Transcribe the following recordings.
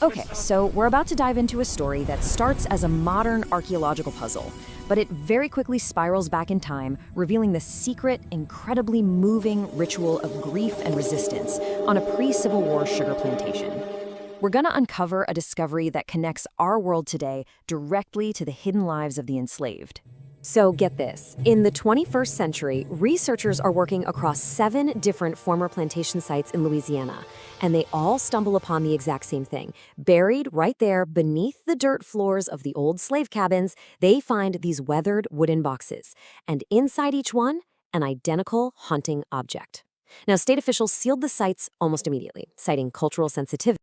Okay, so we're about to dive into a story that starts as a modern archaeological puzzle, but it very quickly spirals back in time, revealing the secret, incredibly moving ritual of grief and resistance on a pre-Civil War sugar plantation. We're going to uncover a discovery that connects our world today directly to the hidden lives of the enslaved. So get this, in the 21st century, researchers are working across 7 different former plantation sites in Louisiana, and they all stumble upon the exact same thing. Buried right there beneath the dirt floors of the old slave cabins, they find these weathered wooden boxes, and inside each one, an identical haunting object. Now, state officials sealed the sites almost immediately, citing cultural sensitivity.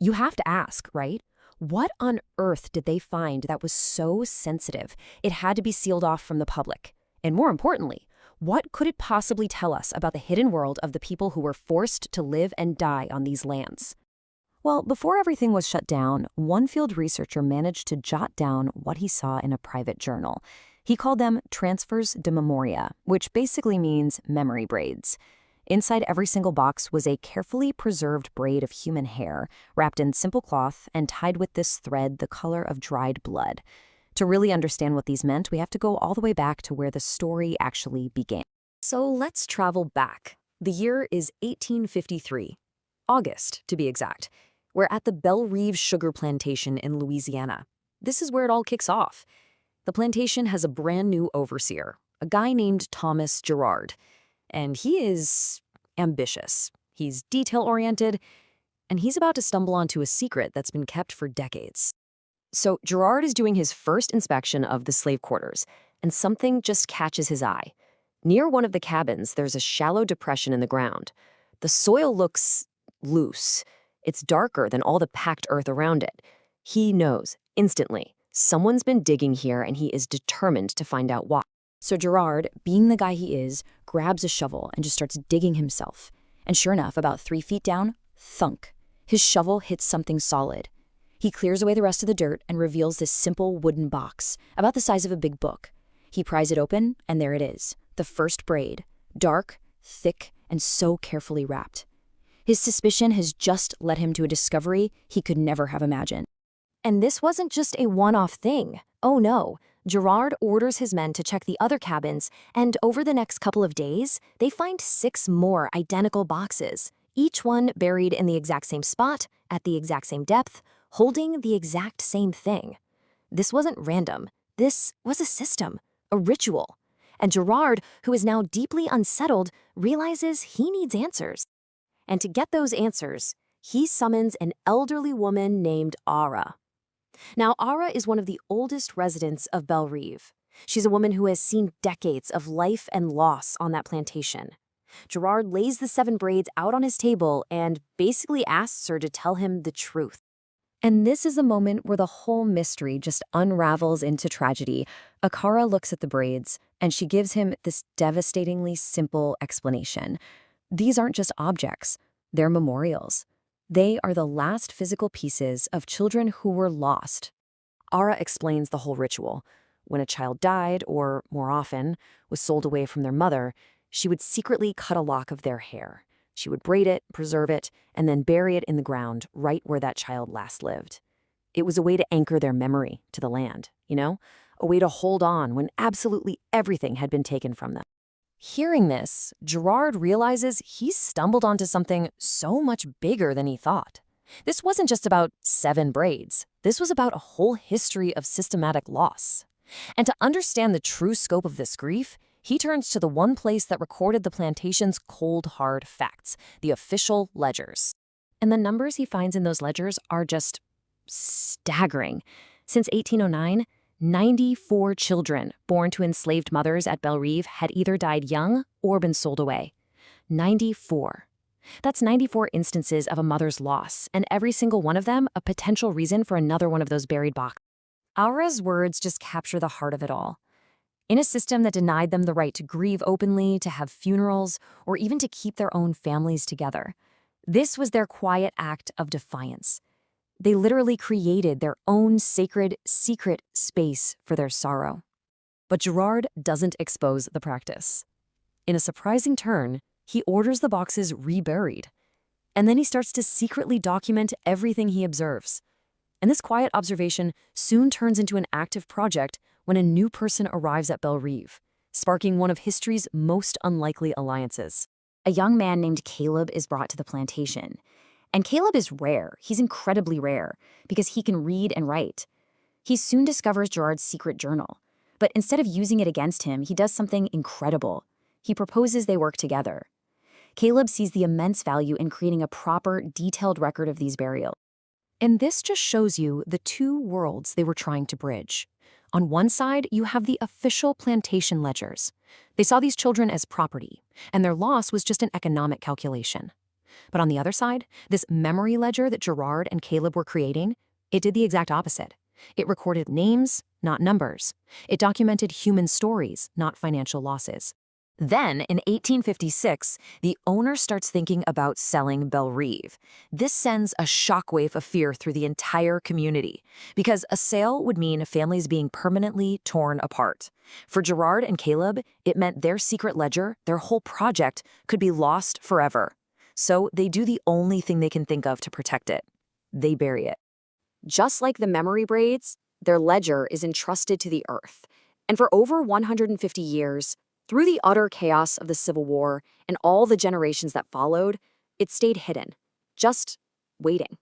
You have to ask, right? What on earth did they find that was so sensitive it had to be sealed off from the public? And more importantly, what could it possibly tell us about the hidden world of the people who were forced to live and die on these lands? Well, before everything was shut down, one field researcher managed to jot down what he saw in a private journal. He called them transfers de memoria, which basically means memory braids. Inside every single box was a carefully preserved braid of human hair, wrapped in simple cloth and tied with this thread the color of dried blood. To really understand what these meant, we have to go all the way back to where the story actually began. So let's travel back. The year is 1853, August to be exact. We're at the Rive sugar plantation in Louisiana. This is where it all kicks off. The plantation has a brand new overseer, a guy named Thomas Gerard. And he is ambitious. He's detail-oriented, and he's about to stumble onto a secret that's been kept for decades. So Gerard is doing his first inspection of the slave quarters, and something just catches his eye. Near one of the cabins, there's a shallow depression in the ground. The soil looks loose. It's darker than all the packed earth around it. He knows, instantly, someone's been digging here, and he is determined to find out why. So Gerard, being the guy he is, grabs a shovel and just starts digging himself. And sure enough, about 3 feet down, thunk. His shovel hits something solid. He clears away the rest of the dirt and reveals this simple wooden box, about the size of a big book. He pries it open, and there it is, the first braid, dark, thick, and so carefully wrapped. His suspicion has just led him to a discovery he could never have imagined. And this wasn't just a one-off thing. Oh no. Gerard orders his men to check the other cabins, and over the next couple of days, they find 6 more identical boxes, each one buried in the exact same spot, at the exact same depth, holding the exact same thing. This wasn't random. This was a system, a ritual. And Gerard, who is now deeply unsettled, realizes he needs answers. And to get those answers, he summons an elderly woman named Ara. Now, Ara is one of the oldest residents of Rive. She's a woman who has seen decades of life and loss on that plantation. Gerard lays the 7 braids out on his table and basically asks her to tell him the truth. And this is a moment where the whole mystery just unravels into tragedy. Akara looks at the braids, and she gives him this devastatingly simple explanation. These aren't just objects, they're memorials. They are the last physical pieces of children who were lost. Ara explains the whole ritual. When a child died, or more often, was sold away from their mother, she would secretly cut a lock of their hair. She would braid it, preserve it, and then bury it in the ground right where that child last lived. It was a way to anchor their memory to the land, you know? A way to hold on when absolutely everything had been taken from them. Hearing this, Gerard realizes he's stumbled onto something so much bigger than he thought. This wasn't just about 7 braids. This was about a whole history of systematic loss. And to understand the true scope of this grief, he turns to the one place that recorded the plantation's cold, hard facts, the official ledgers. And the numbers he finds in those ledgers are just staggering. Since 1809, 94 children born to enslaved mothers at Rive had either died young or been sold away. 94. That's 94 instances of a mother's loss, and every single one of them a potential reason for another one of those buried boxes. Aura's words just capture the heart of it all. In a system that denied them the right to grieve openly, to have funerals, or even to keep their own families together, this was their quiet act of defiance. They literally created their own sacred, secret space for their sorrow. But Gerard doesn't expose the practice. In a surprising turn, he orders the boxes reburied. And then he starts to secretly document everything he observes. And this quiet observation soon turns into an active project when a new person arrives at Grieve, sparking one of history's most unlikely alliances. A young man named Caleb is brought to the plantation. And Caleb is rare. He's incredibly rare because he can read and write. He soon discovers Gerard's secret journal. But instead of using it against him, he does something incredible. He proposes they work together. Caleb sees the immense value in creating a proper, detailed record of these burials. And this just shows you the two worlds they were trying to bridge. On one side, you have the official plantation ledgers. They saw these children as property, and their loss was just an economic calculation. But on the other side, this memory ledger that Gerard and Caleb were creating, it did the exact opposite. It recorded names, not numbers. It documented human stories, not financial losses. Then, in 1856, the owner starts thinking about selling Grieve. This sends a shockwave of fear through the entire community, because a sale would mean families being permanently torn apart. For Gerard and Caleb, it meant their secret ledger, their whole project, could be lost forever. So they do the only thing they can think of to protect it. They bury it. Just like the Memory Braids, their ledger is entrusted to the earth. And for over 150 years, through the utter chaos of the Civil War and all the generations that followed, it stayed hidden, just waiting.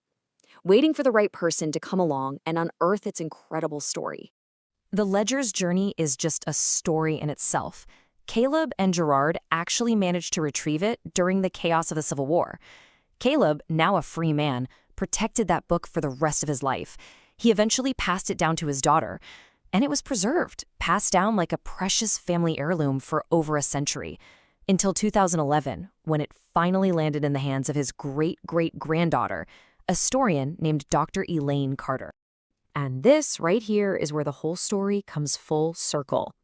Waiting for the right person to come along and unearth its incredible story. The ledger's journey is just a story in itself. Caleb and Gerard actually managed to retrieve it during the chaos of the Civil War. Caleb, now a free man, protected that book for the rest of his life. He eventually passed it down to his daughter, and it was preserved, passed down like a precious family heirloom for over a century, until 2011, when it finally landed in the hands of his great-great-granddaughter, a historian named Dr. Elaine Carter. And this right here is where the whole story comes full circle.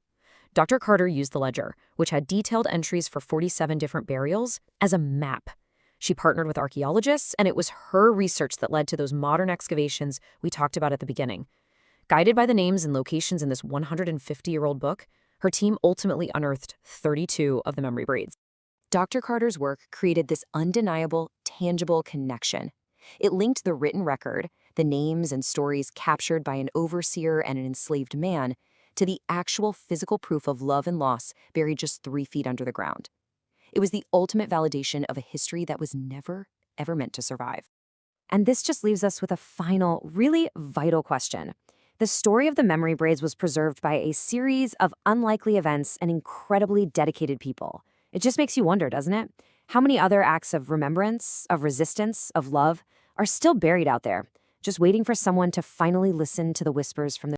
Dr. Carter used the ledger, which had detailed entries for 47 different burials, as a map. She partnered with archaeologists, and it was her research that led to those modern excavations we talked about at the beginning. Guided by the names and locations in this 150-year-old book, her team ultimately unearthed 32 of the Memory Braids. Dr. Carter's work created this undeniable, tangible connection. It linked the written record, the names and stories captured by an overseer and an enslaved man, to the actual physical proof of love and loss buried just 3 feet under the ground. It was the ultimate validation of a history that was never, ever meant to survive. And this just leaves us with a final, really vital question. The story of the Memory Braids was preserved by a series of unlikely events and incredibly dedicated people. It just makes you wonder, doesn't it? How many other acts of remembrance, of resistance, of love are still buried out there, just waiting for someone to finally listen to the whispers from the